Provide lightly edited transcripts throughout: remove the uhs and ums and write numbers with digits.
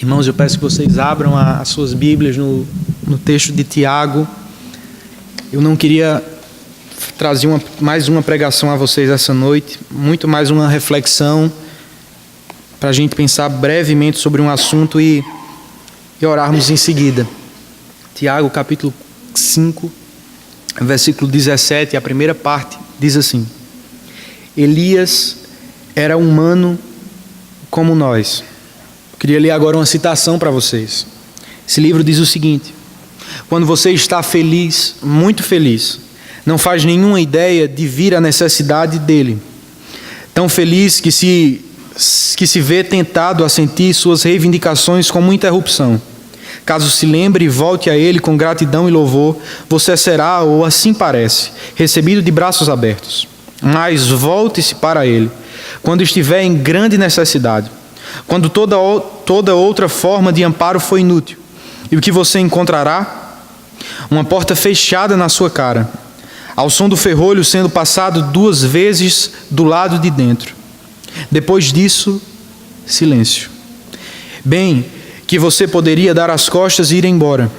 Irmãos, eu peço que vocês abram as suas Bíblias no texto de Tiago. Eu não queria trazer mais uma pregação a vocês essa noite, muito mais uma reflexão para a gente pensar brevemente sobre um assunto e orarmos em seguida. Tiago, capítulo 5, versículo 17, a primeira parte diz assim: Elias era humano como nós. Queria ler agora uma citação para vocês. Esse livro diz o seguinte: quando você está feliz, muito feliz, não faz nenhuma ideia de vir a necessidade dele. Tão feliz que se vê tentado a sentir suas reivindicações como interrupção. Caso se lembre e volte a ele com gratidão e louvor, você será, ou assim parece, recebido de braços abertos. Mas volte-se para ele quando estiver em grande necessidade, quando toda outra forma de amparo foi inútil. E o que você encontrará? Uma porta fechada na sua cara, ao som do ferrolho sendo passado 2 vezes do lado de dentro. Depois disso, silêncio. Bem, que você poderia dar as costas e ir embora.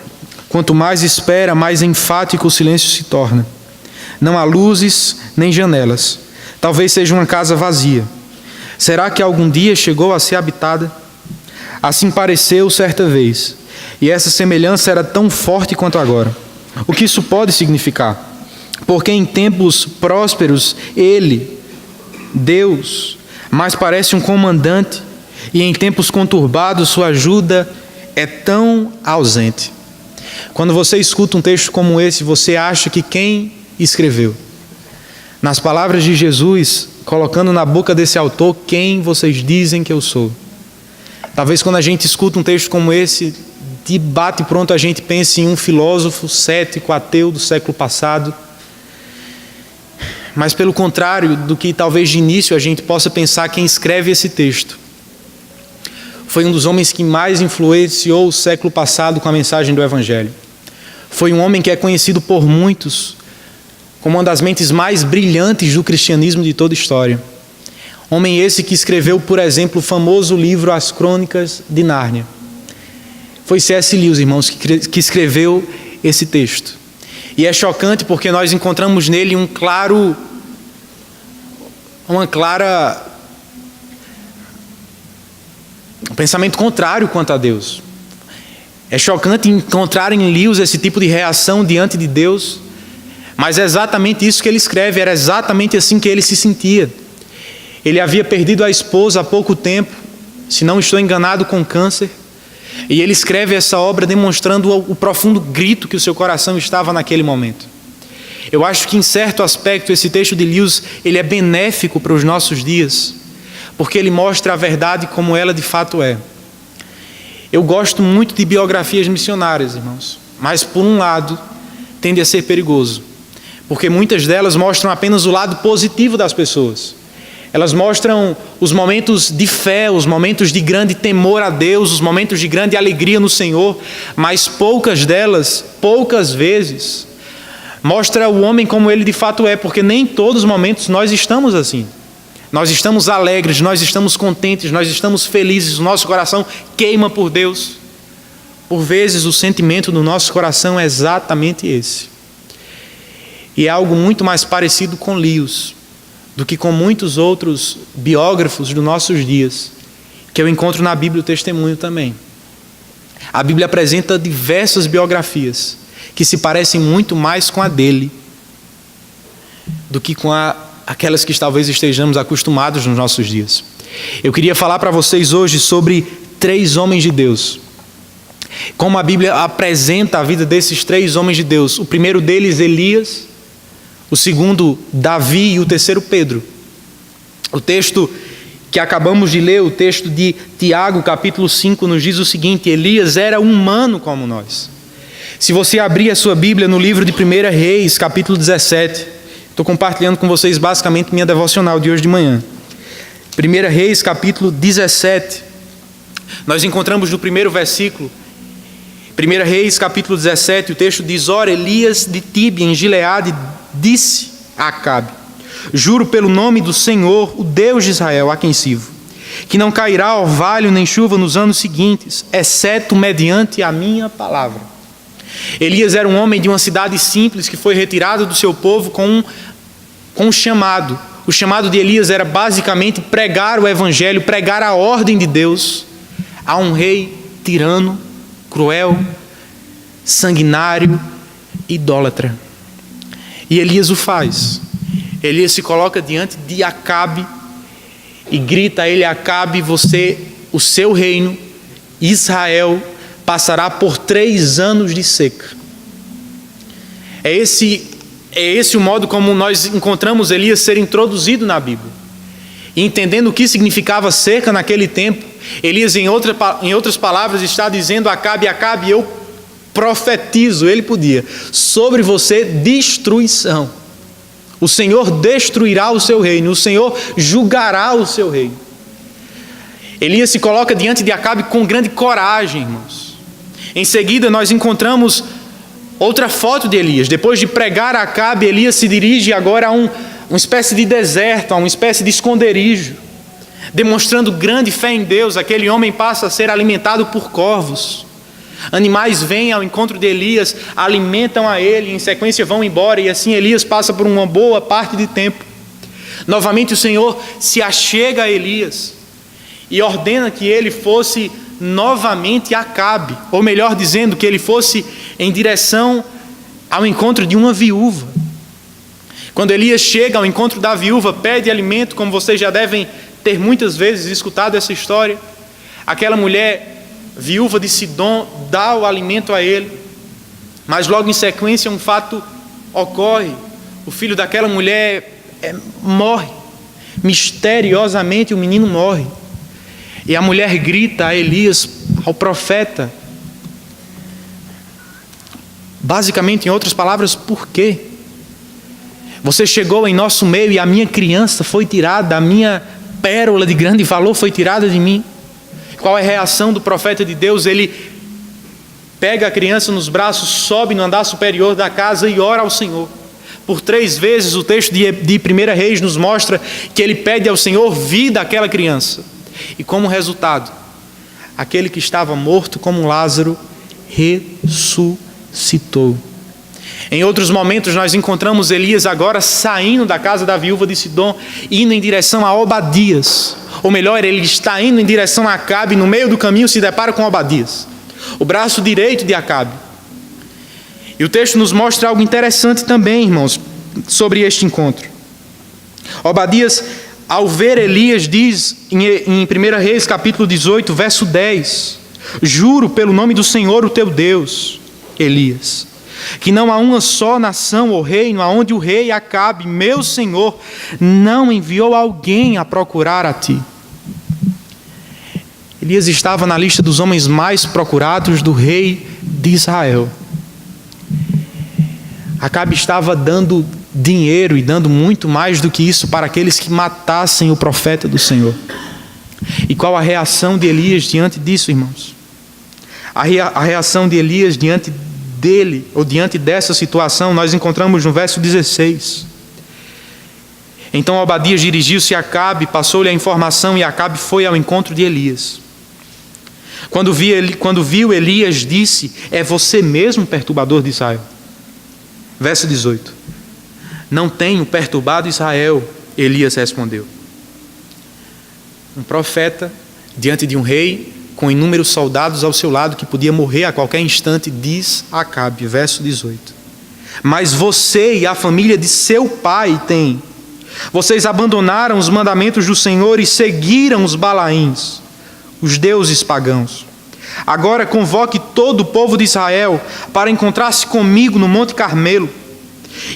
Quanto mais espera, mais enfático o silêncio se torna. Não há luzes nem janelas. Talvez seja uma casa vazia. Será que algum dia chegou a ser habitada? Assim pareceu certa vez, e essa semelhança era tão forte quanto agora. O que isso pode significar? Porque em tempos prósperos, Ele, Deus, mais parece um comandante, e em tempos conturbados sua ajuda é tão ausente. Quando você escuta um texto como esse, você acha que quem escreveu? Nas palavras de Jesus, colocando na boca desse autor, quem vocês dizem que eu sou? Talvez quando a gente escuta um texto como esse, de bate pronto a gente pense em um filósofo cético, ateu do século passado. Mas pelo contrário do que talvez de início a gente possa pensar, quem escreve esse texto foi um dos homens que mais influenciou o século passado com a mensagem do Evangelho. Foi um homem que é conhecido por muitos como uma das mentes mais brilhantes do cristianismo de toda a história. Homem esse que escreveu, por exemplo, o famoso livro As Crônicas de Nárnia. Foi C.S. Lewis, irmãos, que escreveu esse texto. E é chocante porque nós encontramos nele um pensamento contrário quanto a Deus. É chocante encontrar em Lewis esse tipo de reação diante de Deus, mas é exatamente isso que ele escreve, era exatamente assim que ele se sentia. Ele havia perdido a esposa há pouco tempo, se não estou enganado, com câncer, e ele escreve essa obra demonstrando o profundo grito que o seu coração estava naquele momento. Eu acho que em certo aspecto esse texto de Lewis, ele é benéfico para os nossos dias, porque ele mostra a verdade como ela de fato é. Eu gosto muito de biografias missionárias, irmãos, mas por um lado tende a ser perigoso, porque muitas delas mostram apenas o lado positivo das pessoas. Elas mostram os momentos de fé, os momentos de grande temor a Deus, os momentos de grande alegria no Senhor, mas poucas delas, poucas vezes, mostra o homem como ele de fato é, porque nem em todos os momentos nós estamos assim. Nós estamos alegres, nós estamos contentes, nós estamos felizes, o nosso coração queima por Deus. Por vezes o sentimento do nosso coração é exatamente esse. E é algo muito mais parecido com Lewis do que com muitos outros biógrafos dos nossos dias, que eu encontro na Bíblia o testemunho também. A Bíblia apresenta diversas biografias que se parecem muito mais com a dele do que com aquelas que talvez estejamos acostumados nos nossos dias. Eu queria falar para vocês hoje sobre 3 homens de Deus. Como a Bíblia apresenta a vida desses 3 homens de Deus. O primeiro deles, Elias. O segundo, Davi, e o terceiro, Pedro. O texto que acabamos de ler, o texto de Tiago, capítulo 5, nos diz o seguinte: Elias era humano como nós. Se você abrir a sua Bíblia no livro de 1 Reis, capítulo 17, estou compartilhando com vocês basicamente minha devocional de hoje de manhã. 1 Reis, capítulo 17, nós encontramos no primeiro versículo, 1 Reis, capítulo 17, o texto diz: Ora, Elias de Tibe, em Gileade, disse a Acabe: Juro pelo nome do Senhor, o Deus de Israel, a quem sirvo, que não cairá orvalho nem chuva nos anos seguintes, exceto mediante a minha palavra. Elias era um homem de uma cidade simples que foi retirado do seu povo com um chamado. O chamado de Elias era basicamente pregar o evangelho, pregar a ordem de Deus a um rei tirano, cruel, sanguinário, idólatra. E Elias o faz. Elias se coloca diante de Acabe e grita a ele: Acabe, o seu reino, Israel, passará por 3 anos de seca. É esse o modo como nós encontramos Elias ser introduzido na Bíblia. E entendendo o que significava seca naquele tempo, Elias, em outras palavras, está dizendo a Acabe: Acabe, eu profetizo, ele podia, sobre você destruição. O Senhor destruirá o seu reino, o Senhor julgará o seu reino. Elias se coloca diante de Acabe com grande coragem, irmãos. Em seguida, nós encontramos outra foto de Elias. Depois de pregar a Acabe, Elias se dirige agora a uma espécie de deserto, a uma espécie de esconderijo. Demonstrando grande fé em Deus, aquele homem passa a ser alimentado por corvos. Animais vêm ao encontro de Elias, alimentam a ele, em sequência vão embora, e assim Elias passa por uma boa parte de tempo. Novamente o Senhor se achega a Elias e ordena que ele fosse novamente a Acabe, ou melhor dizendo, que ele fosse em direção ao encontro de uma viúva. Quando Elias chega ao encontro da viúva, pede alimento, como vocês já devem ter muitas vezes escutado essa história. Aquela mulher viúva de Sidom dá o alimento a ele, mas logo em sequência um fato ocorre. O filho daquela mulher morre. Misteriosamente o menino morre. E a mulher grita a Elias, ao profeta, basicamente, em outras palavras: por quê? Você chegou em nosso meio e a minha criança foi tirada, a minha pérola de grande valor foi tirada de mim. Qual é a reação do profeta de Deus? Ele pega a criança nos braços, sobe no andar superior da casa e ora ao Senhor. Por 3 vezes o texto de 1 Reis nos mostra que ele pede ao Senhor vida àquela criança. E como resultado, aquele que estava morto como Lázaro ressuscitou. Em outros momentos nós encontramos Elias agora saindo da casa da viúva de Sidom, indo em direção a Obadias. Ou melhor, ele está indo em direção a Acabe, no meio do caminho se depara com Obadias, o braço direito de Acabe. E o texto nos mostra algo interessante também, irmãos, sobre este encontro. Obadias, ao ver Elias, diz em 1 Reis capítulo 18, verso 10: juro pelo nome do Senhor, o teu Deus, Elias, que não há uma só nação ou reino aonde o rei Acabe, meu senhor, não enviou alguém a procurar a ti. Elias estava na lista dos homens mais procurados do rei de Israel. Acabe estava dando dinheiro e dando muito mais do que isso para aqueles que matassem o profeta do Senhor. E qual a reação de Elias diante disso, irmãos? A reação de Elias diante dele, ou diante dessa situação, nós encontramos no verso 16. Então Obadias dirigiu-se a Acabe, passou-lhe a informação, e Acabe foi ao encontro de Elias. Quando viu Elias, disse: é você mesmo, perturbador de Israel? Verso 18: não tenho perturbado Israel, Elias respondeu. Um profeta diante de um rei com inúmeros soldados ao seu lado que podia morrer a qualquer instante, diz a Acabe, verso 18: mas você e a família de seu pai têm. Vocês abandonaram os mandamentos do Senhor e seguiram os Balaíns, os deuses pagãos. Agora convoque todo o povo de Israel para encontrar-se comigo no Monte Carmelo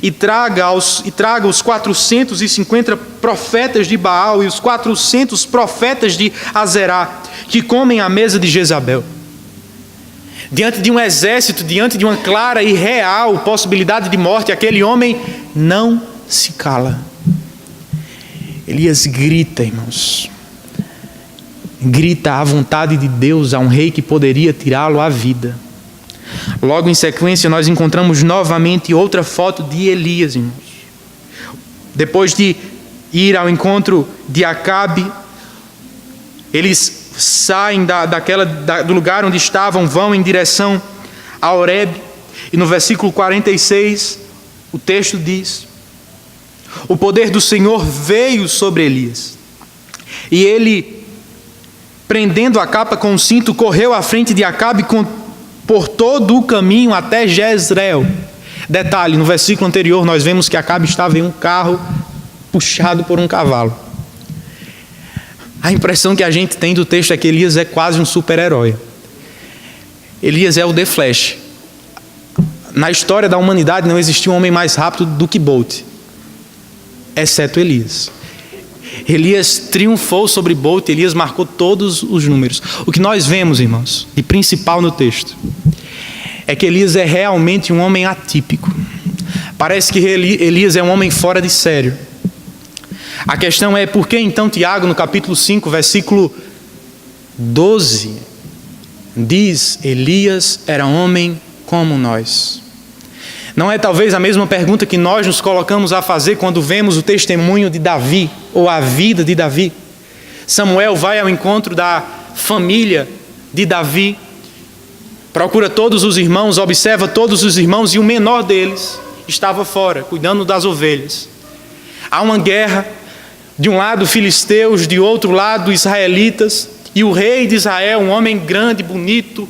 e traga os 450 profetas de Baal e os 400 profetas de Azerá, que comem à mesa de Jezabel. Diante de um exército, diante de uma clara e real possibilidade de morte, aquele homem não se cala. Elias grita, irmãos. Grita a vontade de Deus a um rei que poderia tirá-lo à vida. Logo em sequência, nós encontramos novamente outra foto de Elias, irmãos. Depois de ir ao encontro de Acabe, Eles saem do lugar onde estavam, vão em direção a Horebe. E no versículo 46, o texto diz: o poder do Senhor veio sobre Elias. E ele, prendendo a capa com o cinto, correu à frente de Acabe por todo o caminho até Jezreel. Detalhe, no versículo anterior nós vemos que Acabe estava em um carro puxado por um cavalo. A impressão que a gente tem do texto é que Elias é quase um super-herói. Elias é o The Flash. Na história da humanidade não existiu um homem mais rápido do que Bolt, exceto Elias. Elias triunfou sobre Bolt, Elias marcou todos os números. O que nós vemos, irmãos, de principal no texto, é que Elias é realmente um homem atípico. Parece que Elias é um homem fora de sério. A questão é, por que então Tiago, no capítulo 5, versículo 12, diz: Elias era homem como nós? Não é talvez a mesma pergunta que nós nos colocamos a fazer quando vemos o testemunho de Davi, ou a vida de Davi? Samuel vai ao encontro da família de Davi, procura todos os irmãos, observa todos os irmãos, e o menor deles estava fora, cuidando das ovelhas. Há uma guerra, de um lado filisteus, de outro lado israelitas, e o rei de Israel, um homem grande, bonito,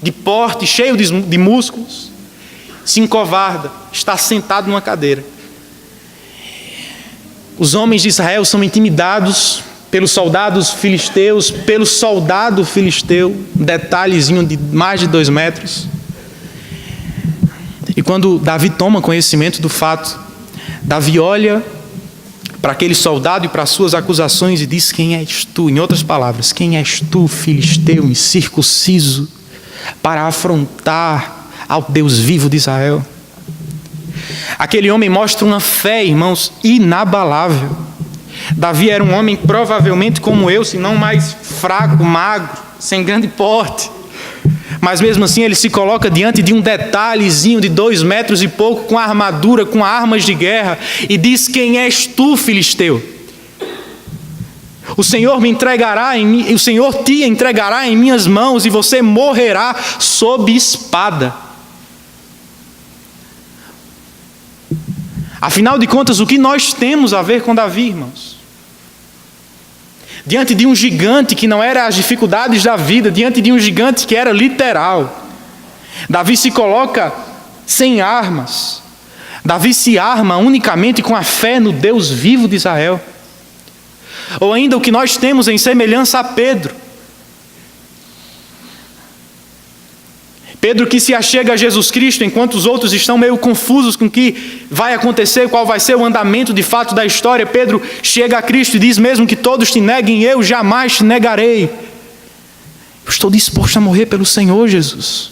de porte, cheio de músculos, se encovarda, está sentado numa cadeira. Os homens de Israel são intimidados pelos soldados filisteus, pelo soldado filisteu, um detalhezinho de mais de 2 metros. E quando Davi toma conhecimento do fato, Davi olha para aquele soldado e para as suas acusações e diz: quem és tu? Em outras palavras, quem és tu, filisteu, incircunciso, para afrontar ao Deus vivo de Israel? Aquele homem mostra uma fé, irmãos, inabalável. Davi era um homem provavelmente como eu, se não mais fraco, magro, sem grande porte. Mas mesmo assim ele se coloca diante de um detalhezinho de 2 metros e pouco, com armadura, com armas de guerra, e diz: quem és tu, filisteu? O Senhor me entregará o Senhor te entregará em minhas mãos, e você morrerá sob espada. Afinal de contas, o que nós temos a ver com Davi, irmãos? Diante de um gigante que não era as dificuldades da vida, diante de um gigante que era literal, Davi se coloca sem armas. Davi se arma unicamente com a fé no Deus vivo de Israel. Ou ainda o que nós temos em semelhança a Pedro. Pedro que se achega a Jesus Cristo, enquanto os outros estão meio confusos com o que vai acontecer, qual vai ser o andamento de fato da história. Pedro chega a Cristo e diz: mesmo que todos te neguem, eu jamais te negarei. Eu estou disposto a morrer pelo Senhor Jesus.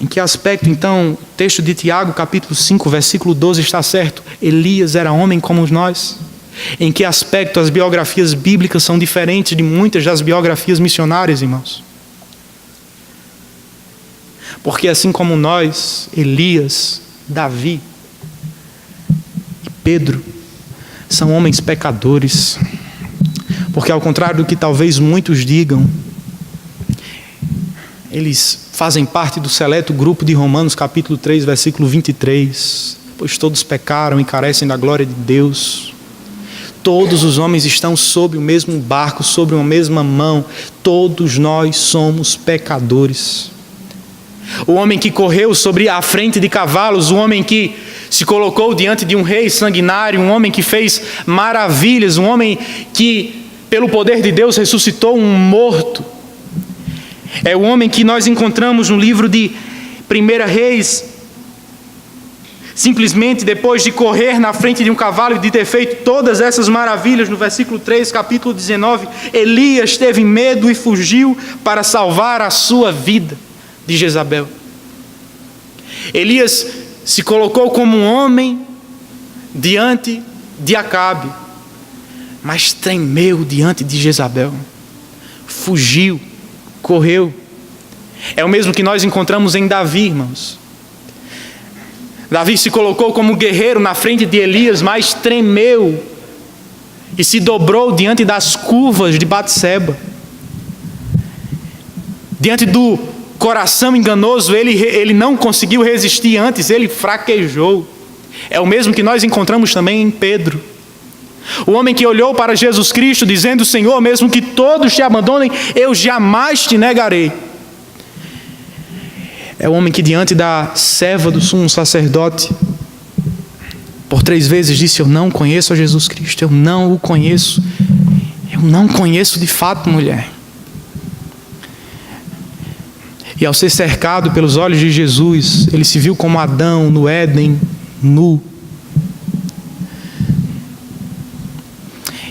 Em que aspecto então o texto de Tiago, capítulo 5, versículo 12 está certo? Elias era homem como nós. Em que aspecto as biografias bíblicas são diferentes de muitas das biografias missionárias, irmãos? Porque assim como nós, Elias, Davi e Pedro são homens pecadores. Porque ao contrário do que talvez muitos digam, eles fazem parte do seleto grupo de Romanos capítulo 3, versículo 23. Pois todos pecaram e carecem da glória de Deus. Todos os homens estão sob o mesmo barco, sob uma mesma mão. Todos nós somos pecadores. O homem que correu sobre a frente de cavalos, o homem que se colocou diante de um rei sanguinário, um homem que fez maravilhas, um homem que, pelo poder de Deus, ressuscitou um morto. É o homem que nós encontramos no livro de 1 Reis, simplesmente depois de correr na frente de um cavalo e de ter feito todas essas maravilhas, no versículo 3, capítulo 19, Elias teve medo e fugiu para salvar a sua vida de Jezabel. Elias se colocou como um homem diante de Acabe, mas tremeu diante de Jezabel, fugiu, correu. É o mesmo que nós encontramos em Davi, irmãos. Davi se colocou como guerreiro na frente de Elias, mas tremeu e se dobrou diante das curvas de Batseba. Diante do coração enganoso, ele não conseguiu resistir antes, ele fraquejou. É o mesmo que nós encontramos também em Pedro. O homem que olhou para Jesus Cristo dizendo: Senhor, mesmo que todos te abandonem, eu jamais te negarei. É o homem que diante da serva do sumo sacerdote, por 3 vezes disse: eu não conheço a Jesus Cristo, eu não o conheço. Eu não conheço de fato, mulher. E ao ser cercado pelos olhos de Jesus, ele se viu como Adão no Éden, nu.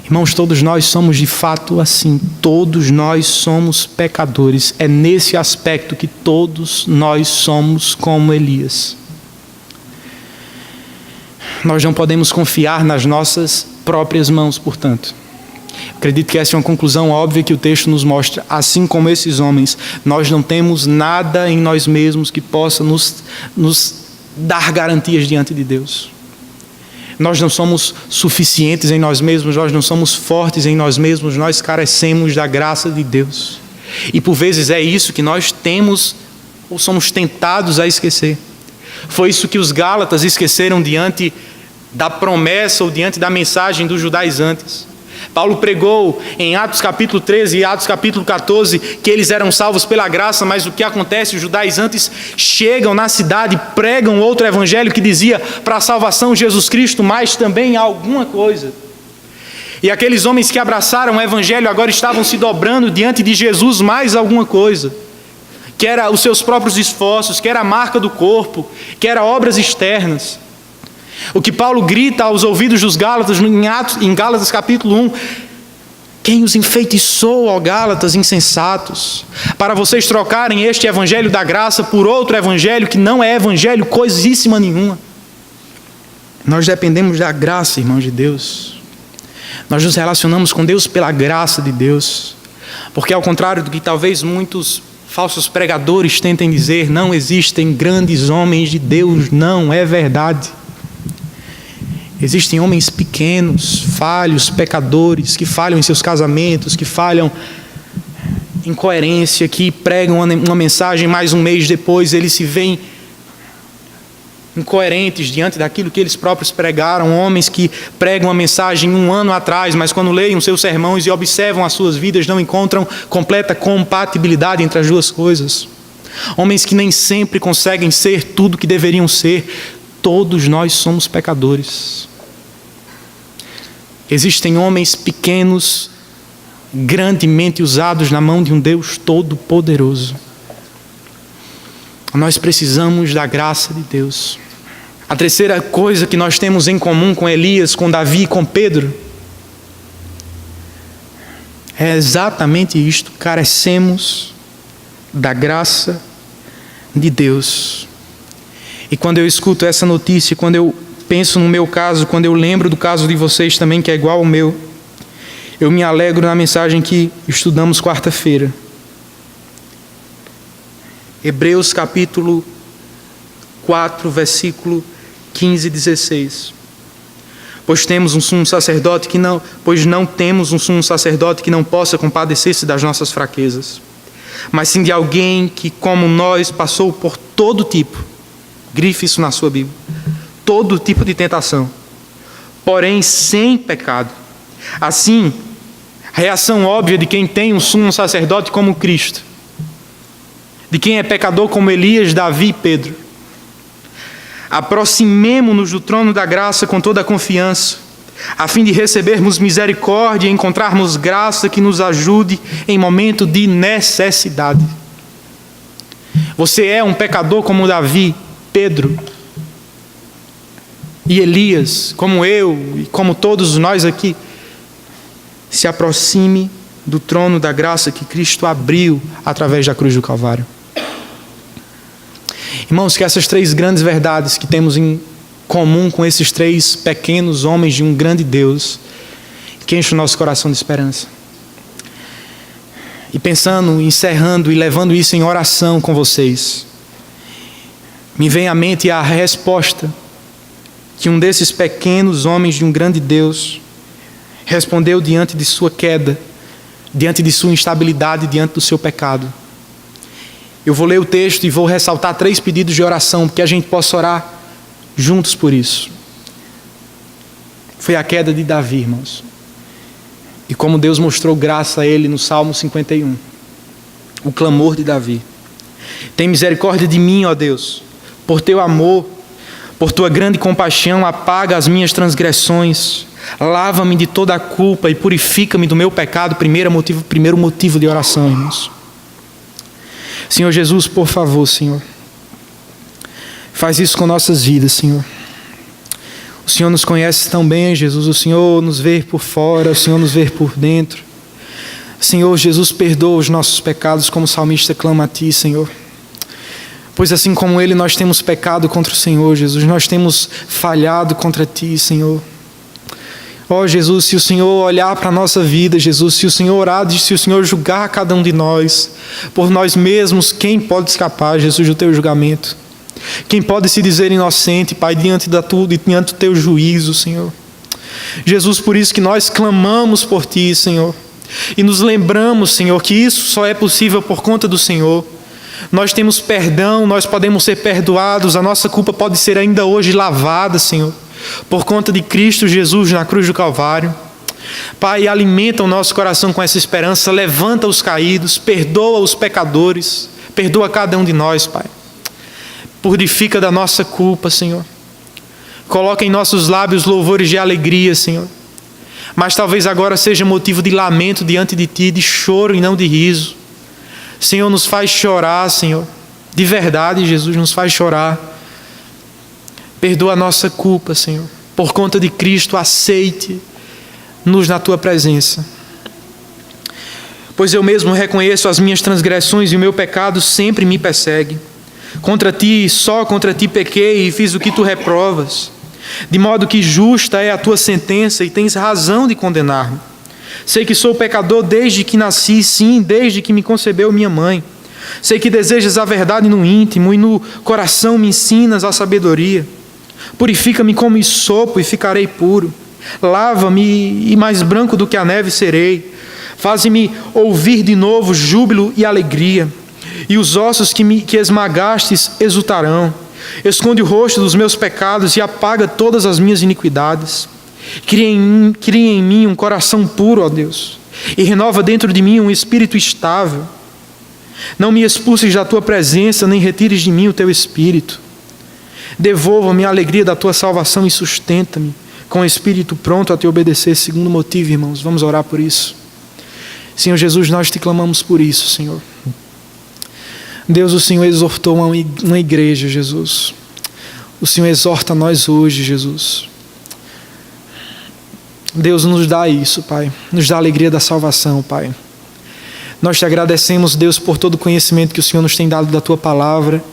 Irmãos, todos nós somos de fato assim. Todos nós somos pecadores. É nesse aspecto que todos nós somos como Elias. Nós não podemos confiar nas nossas próprias mãos, portanto. Acredito que essa é uma conclusão óbvia que o texto nos mostra. Assim como esses homens, nós não temos nada em nós mesmos que possa nos dar garantias diante de Deus. Nós não somos suficientes em nós mesmos, nós não somos fortes em nós mesmos, nós carecemos da graça de Deus. E por vezes é isso que nós temos ou somos tentados a esquecer. Foi isso que os Gálatas esqueceram diante da promessa ou diante da mensagem dos judaizantes. Paulo pregou em Atos capítulo 13 e Atos capítulo 14 que eles eram salvos pela graça, mas o que acontece? Os judaizantes chegam na cidade, pregam outro evangelho que dizia para a salvação Jesus Cristo, mas também alguma coisa. E aqueles homens que abraçaram o evangelho agora estavam se dobrando diante de Jesus mais alguma coisa, que era os seus próprios esforços, que era a marca do corpo, que era obras externas. O que Paulo grita aos ouvidos dos Gálatas em Gálatas capítulo 1: quem os enfeitiçou, ó Gálatas insensatos, para vocês trocarem este evangelho da graça por outro evangelho que não é evangelho coisíssima nenhuma. Nós dependemos da graça, irmãos de Deus. Nós nos relacionamos com Deus pela graça de Deus, porque ao contrário do que talvez muitos falsos pregadores tentem dizer, não existem grandes homens de Deus. Não é verdade. Existem homens pequenos, falhos, pecadores, que falham em seus casamentos, que falham em coerência, que pregam uma mensagem mais um mês depois, eles se veem incoerentes diante daquilo que eles próprios pregaram. Homens que pregam uma mensagem 1 ano atrás, mas quando leem os seus sermões e observam as suas vidas, não encontram completa compatibilidade entre as duas coisas. Homens que nem sempre conseguem ser tudo que deveriam ser. Todos nós somos pecadores. Existem homens pequenos, grandemente usados na mão de um Deus todo-poderoso. Nós precisamos da graça de Deus. A terceira coisa que nós temos em comum com Elias, com Davi e com Pedro, é exatamente isto: carecemos da graça de Deus. E quando eu escuto essa notícia, quando eu penso no meu caso, quando eu lembro do caso de vocês também, que é igual ao meu, eu me alegro na mensagem que estudamos quarta-feira. Hebreus capítulo 4, versículo 15 e 16. Pois não temos um sumo sacerdote que não possa compadecer-se das nossas fraquezas, mas sim de alguém que, como nós, passou por todo tipo, grife isso na sua Bíblia, todo tipo de tentação, porém sem pecado. Assim, a reação óbvia de quem tem um sumo sacerdote como Cristo, de quem é pecador como Elias, Davi e Pedro: aproximemo-nos do trono da graça com toda a confiança, a fim de recebermos misericórdia e encontrarmos graça que nos ajude em momento de necessidade. Você é um pecador como Davi, Pedro e Elias, como eu e como todos nós aqui. Se aproxime do trono da graça que Cristo abriu através da cruz do Calvário. Irmãos, que essas 3 grandes verdades que temos em comum com esses 3 pequenos homens de um grande Deus, que enche o nosso coração de esperança. E pensando, encerrando e levando isso em oração com vocês, me vem à mente a resposta que um desses pequenos homens de um grande Deus respondeu diante de sua queda, diante de sua instabilidade, diante do seu pecado. Eu vou ler o texto e vou ressaltar 3 pedidos de oração, porque a gente possa orar juntos por isso. Foi a queda de Davi, irmãos. E como Deus mostrou graça a ele no Salmo 51. O clamor de Davi. Tem misericórdia de mim, ó Deus, por teu amor, por tua grande compaixão, apaga as minhas transgressões, lava-me de toda a culpa e purifica-me do meu pecado. Primeiro motivo de oração, irmãos. Senhor Jesus, por favor, Senhor, faz isso com nossas vidas, Senhor. O Senhor nos conhece tão bem, Jesus. O Senhor nos vê por fora, o Senhor nos vê por dentro. Senhor Jesus, perdoa os nossos pecados, como o salmista clama a Ti, Senhor. Pois assim como Ele, nós temos pecado contra o Senhor, Jesus. Nós temos falhado contra Ti, Senhor. Ó Jesus, se o Senhor olhar para a nossa vida, Jesus, se o Senhor orar, se o Senhor julgar cada um de nós, por nós mesmos, quem pode escapar, Jesus, do Teu julgamento? Quem pode se dizer inocente, Pai, diante do Teu juízo, Senhor? Jesus, por isso que nós clamamos por Ti, Senhor. E nos lembramos, Senhor, que isso só é possível por conta do Senhor. Nós temos perdão, nós podemos ser perdoados, a nossa culpa pode ser ainda hoje lavada, Senhor, por conta de Cristo Jesus na cruz do Calvário. Pai, alimenta o nosso coração com essa esperança, levanta os caídos, perdoa os pecadores, perdoa cada um de nós, Pai. Purifica da nossa culpa, Senhor. Coloca em nossos lábios louvores de alegria, Senhor. Mas talvez agora seja motivo de lamento diante de Ti, de choro e não de riso. Senhor, nos faz chorar, Senhor. De verdade, Jesus, nos faz chorar. Perdoa a nossa culpa, Senhor. Por conta de Cristo, aceite-nos na Tua presença. Pois eu mesmo reconheço as minhas transgressões e o meu pecado sempre me persegue. Contra Ti, só contra Ti pequei e fiz o que Tu reprovas. De modo que justa é a Tua sentença e tens razão de condenar-me. Sei que sou pecador desde que nasci, sim, desde que me concebeu minha mãe. Sei que desejas a verdade no íntimo e no coração me ensinas a sabedoria. Purifica-me como hisopo e ficarei puro. Lava-me e mais branco do que a neve serei. Faze-me ouvir de novo júbilo e alegria. E os ossos que esmagastes exultarão. Esconde o rosto dos meus pecados e apaga todas as minhas iniquidades. Cria em mim um coração puro, ó Deus, e renova dentro de mim um espírito estável. Não me expulses da Tua presença, nem retires de mim o Teu Espírito. Devolva-me a alegria da Tua salvação e sustenta-me com o espírito pronto a Te obedecer. Segundo motivo, irmãos, vamos orar por isso. Senhor Jesus, nós Te clamamos por isso, Senhor. Deus, o Senhor exortou uma igreja, Jesus. O Senhor exorta nós hoje, Jesus. Deus, nos dá isso, Pai. Nos dá a alegria da salvação, Pai. Nós Te agradecemos, Deus, por todo o conhecimento que o Senhor nos tem dado da Tua palavra,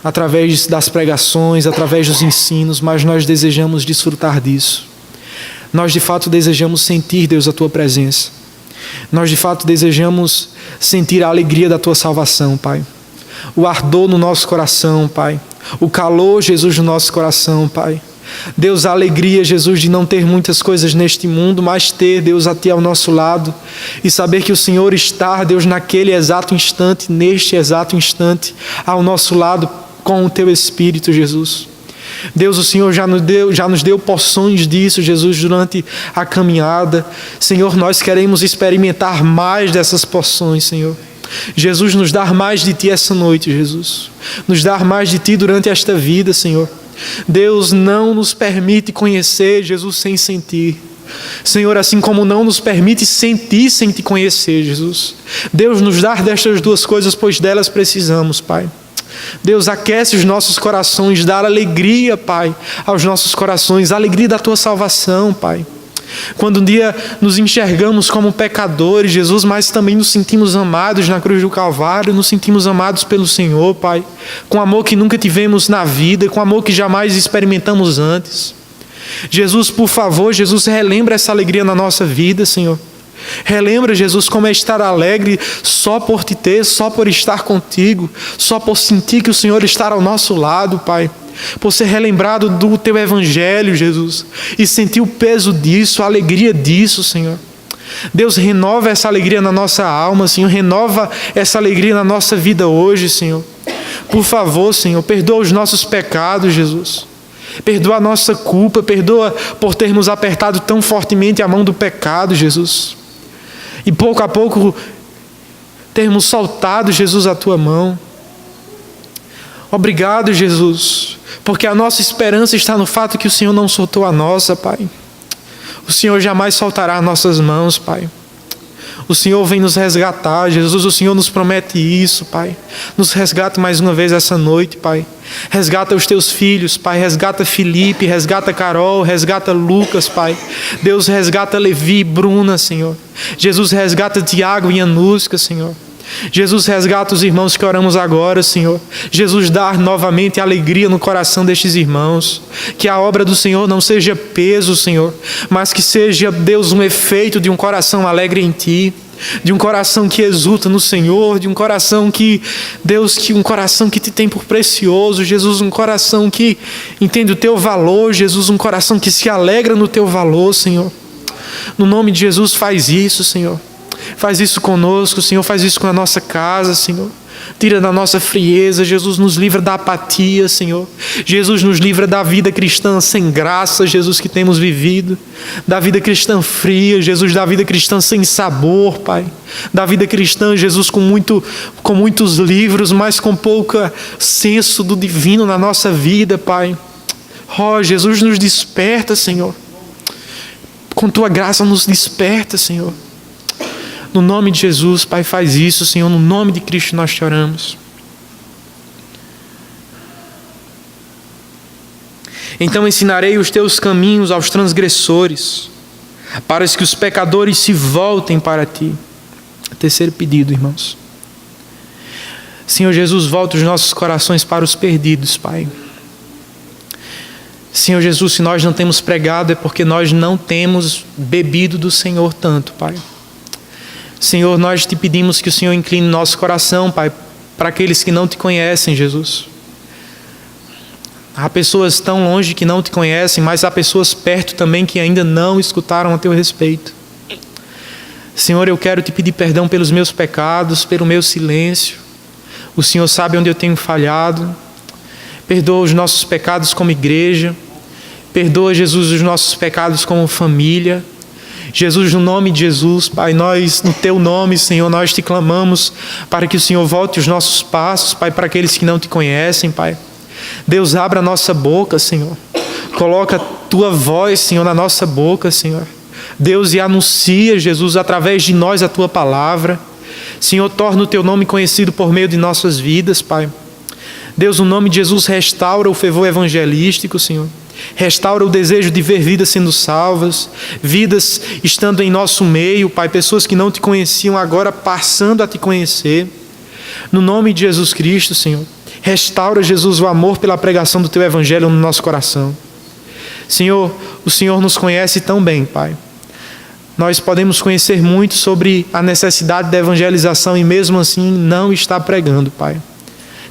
através das pregações, através dos ensinos, mas nós desejamos desfrutar disso. Nós, de fato, desejamos sentir, Deus, a Tua presença. Nós, de fato, desejamos sentir a alegria da Tua salvação, Pai. O ardor no nosso coração, Pai. O calor, Jesus, no nosso coração, Pai. Deus, a alegria, Jesus, de não ter muitas coisas neste mundo, mas ter, Deus, a Ti ao nosso lado e saber que o Senhor está, Deus, naquele exato instante, neste exato instante, ao nosso lado com o Teu Espírito, Jesus. Deus, o Senhor já nos deu porções disso, Jesus, durante a caminhada. Senhor, nós queremos experimentar mais dessas porções, Senhor. Jesus, nos dar mais de Ti essa noite, Jesus. Nos dar mais de Ti durante esta vida, Senhor. Deus, não nos permite conhecer, Jesus, sem sentir. Senhor, assim como não nos permite sentir sem Te conhecer, Jesus. Deus, nos dá destas duas coisas, pois delas precisamos, Pai. Deus, aquece os nossos corações, dá alegria, Pai, aos nossos corações, a alegria da Tua salvação, Pai. Quando um dia nos enxergamos como pecadores, Jesus, mas também nos sentimos amados na cruz do Calvário, nos sentimos amados pelo Senhor, Pai, com amor que nunca tivemos na vida, com amor que jamais experimentamos antes. Jesus, por favor, Jesus, relembra essa alegria na nossa vida, Senhor. Relembra, Jesus, como é estar alegre só por Te ter, só por estar contigo, só por sentir que o Senhor está ao nosso lado, Pai. por ser relembrado do Teu Evangelho, Jesus, e sentir o peso disso, a alegria disso, Senhor. Deus, renova essa alegria na nossa alma, Senhor, renova essa alegria na nossa vida hoje, Senhor. Por favor, Senhor, perdoa os nossos pecados, Jesus. Perdoa a nossa culpa, perdoa por termos apertado tão fortemente a mão do pecado, Jesus. E pouco a pouco termos soltado, Jesus, a Tua mão. Obrigado, Jesus, porque a nossa esperança está no fato que o Senhor não soltou a nossa, Pai. O Senhor jamais soltará as nossas mãos, Pai. O Senhor vem nos resgatar, Jesus, o Senhor nos promete isso, Pai. Nos resgata mais uma vez essa noite, Pai. Resgata os Teus filhos, Pai. Resgata Felipe, resgata Carol, resgata Lucas, Pai. Deus, resgata Levi e Bruna, Senhor. Jesus, resgata Tiago e Anusca, Senhor. Jesus, resgata os irmãos que oramos agora, Senhor. Jesus, dá novamente alegria no coração destes irmãos. Que a obra do Senhor não seja peso, Senhor, mas que seja, Deus, um efeito de um coração alegre em Ti, de um coração que exulta no Senhor, de um coração que, Deus, que um coração que Te tem por precioso, Jesus, um coração que entende o Teu valor, Jesus, um coração que se alegra no Teu valor, Senhor. No nome de Jesus, faz isso, Senhor. Faz isso conosco, Senhor, faz isso com a nossa casa, Senhor. Tira da nossa frieza, Jesus, nos livra da apatia, Senhor. Jesus, nos livra da vida cristã sem graça, Jesus, que temos vivido. Da vida cristã fria, Jesus, da vida cristã sem sabor, Pai. Da vida cristã, Jesus, com muitos livros, mas com pouco senso do divino na nossa vida, Pai. Oh, Jesus, nos desperta, Senhor. Com Tua graça nos desperta, Senhor. No nome de Jesus, Pai, faz isso, Senhor. No nome de Cristo nós te oramos. Então ensinarei os teus caminhos aos transgressores, para que os pecadores se voltem para ti. Terceiro pedido, irmãos. Senhor Jesus, volta os nossos corações para os perdidos, Pai. Senhor Jesus, se nós não temos pregado é porque nós não temos bebido do Senhor tanto, Pai. Senhor, nós te pedimos que o Senhor incline nosso coração, Pai, para aqueles que não te conhecem, Jesus. Há pessoas tão longe que não te conhecem, mas há pessoas perto também que ainda não escutaram a teu respeito. Senhor, eu quero te pedir perdão pelos meus pecados, pelo meu silêncio. O Senhor sabe onde eu tenho falhado. Perdoa os nossos pecados como igreja. Perdoa, Jesus, os nossos pecados como família. Jesus, no nome de Jesus, Pai, nós, no Teu nome, Senhor, nós te clamamos para que o Senhor volte os nossos passos, Pai, para aqueles que não te conhecem, Pai. Deus, abra a nossa boca, Senhor. Coloca a Tua voz, Senhor, na nossa boca, Senhor. Deus, e anuncia, Jesus, através de nós a Tua palavra. Senhor, torna o Teu nome conhecido por meio de nossas vidas, Pai. Deus, no nome de Jesus, restaura o fervor evangelístico, Senhor. Restaura o desejo de ver vidas sendo salvas, vidas estando em nosso meio, Pai, pessoas que não te conheciam agora passando a te conhecer. No nome de Jesus Cristo, Senhor, restaura, Jesus, o amor pela pregação do Teu Evangelho no nosso coração. Senhor, o Senhor nos conhece tão bem, Pai. Nós podemos conhecer muito sobre a necessidade da evangelização e mesmo assim não estar pregando, Pai.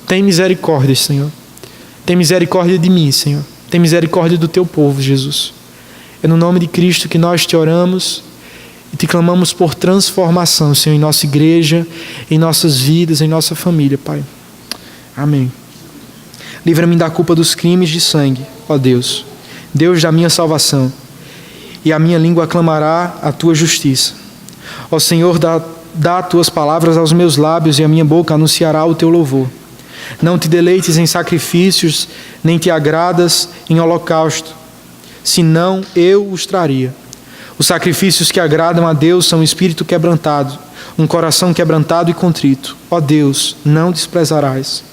Tem misericórdia, Senhor. Tem misericórdia de mim, Senhor. Tem misericórdia do Teu povo, Jesus. É no nome de Cristo que nós te oramos e te clamamos por transformação, Senhor, em nossa igreja, em nossas vidas, em nossa família, Pai. Amém. Livra-me da culpa dos crimes de sangue, ó Deus, Deus da minha salvação, e a minha língua aclamará a Tua justiça. Ó Senhor, dá Tuas palavras aos meus lábios e a minha boca anunciará o Teu louvor. Não te deleites em sacrifícios, nem te agradas em holocausto, senão eu os traria. Os sacrifícios que agradam a Deus são um espírito quebrantado, um coração quebrantado e contrito. Ó Deus, não desprezarás.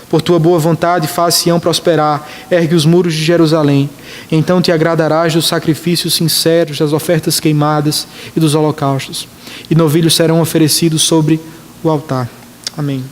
Por Tua boa vontade faz Sião prosperar, ergue os muros de Jerusalém. Então te agradarás dos sacrifícios sinceros, das ofertas queimadas e dos holocaustos. E novilhos serão oferecidos sobre o altar. Amém.